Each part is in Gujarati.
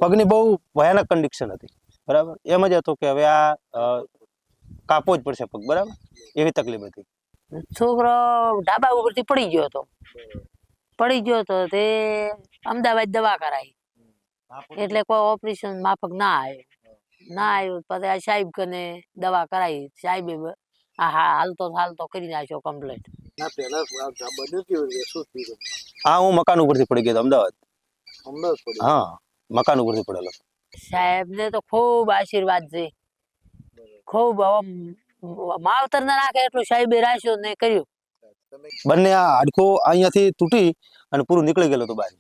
પગની બહુ ભયાનક કન્ડિશન હતી, બરાબર. એમ જ હતું કે હવે આ કાપવો જ પડશે પગ, બરાબર, એવી તકલીફ હતી. છોકરો ધાબા ઉપરથી પડી ગયો હતો તે અમદાવાદ દવા કરાવી, એટલે કોઈ ઓપરેશન માફક ના આવ્યું. પછી આ સાહેબ કને દવા કરાવી, સાહેબે હાલતો કરી નાખ્યો કમ્પ્લીટ. હા, હું મકાન ઉપરથી પડી ગયો અમદાવાદ. હા, મકાન ઉપરથી પડેલો. સાહેબ ને તો ખૂબ આશીર્વાદ છે, ખૂબ માવતર ના નાખે એટલું સાહેબે રાખ્યો ને કર્યું. બંને આ હાડકું અહીંયાથી તૂટી અને પૂરું નીકળી ગયેલું હતું બહાર,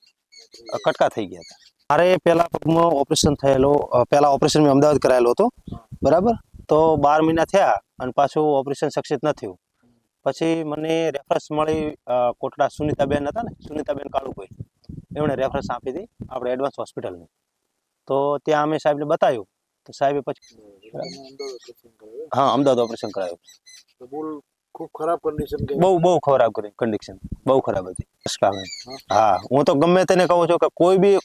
કટકા થઈ ગયા હતા. મારે પેલા પગમાં ઓપરેશન થયેલો, પેલા ઓપરેશન મેં અમદાવાદ કરાયેલો હતો, બરાબર. તો 12 મહિના થયા અને પાછું ઓપરેશન સક્સેસ ન થયું. પછી મને રેફરન્સ મળી, કોટડા સુનીતાબેન હતા ને, સુનીતાબેન કાળુભાઈ, એમણે રેફરન્સ આપી હતી આપણે એડવાન્સ હોસ્પિટલની. તો ત્યાં અમે સાહેબને બતાવ્યું, તો સાહેબે પછી હા અમદાવાદ ઓપરેશન કરાયું. ખૂબ ખરાબ કન્ડિશન, બહુ ખરાબ કન્ડિશન, બહુ ખરાબ હતી. હા, હું તો ગમે તેને કહું છું કે કોઈ બી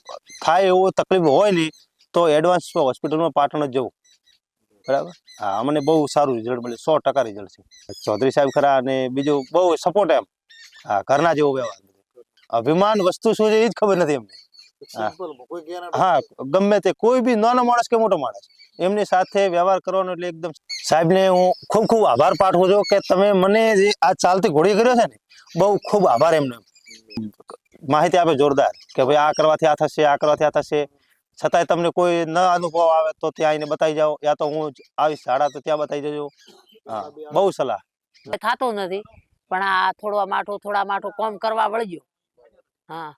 થાય એવું તકલીફ હોય ને તો એડવાન્સ હોસ્પિટલમાં પાટણ જ જવું, બરાબર. હા, અમને બહુ સારું રિઝલ્ટ મળ્યું, 100% રિઝલ્ટ છે. ચૌધરી સાહેબ ખરા અને બીજું બહુ સપોર્ટ એમ. હા, ઘરના જેવો વ્યવહાર. અભિમાન વસ્તુ શું છે એ જ ખબર નથી એમને. હા, ગમે તે કોઈ બી નાનો માણસ કે મોટો માણસ, એમની સાથે વ્યવહાર કરવાનો એટલે એકદમ. સાહેબને હું ખૂબ ખૂબ આભાર પાઠવું છું કે તમે મને જે આ ચાલતી ઘોડી કર્યો છે ને, બહુ ખૂબ આભાર એમને. માહિતી આપે જોરદાર કે ભાઈ આ કરવાથી આ થશે, આ કરવાથી આ થશે. છતાંય તમને કોઈ ન અનુભવ આવે તો ત્યાં આવીને બતાવી જાઓ, યા તો હું આવીશ શાળા તો ત્યાં બતાવી જજો. હા, બહુ સલાહ. થતું નથી, પણ આ થોડા માઠું કોમ કરવા વળગ્યો. હા.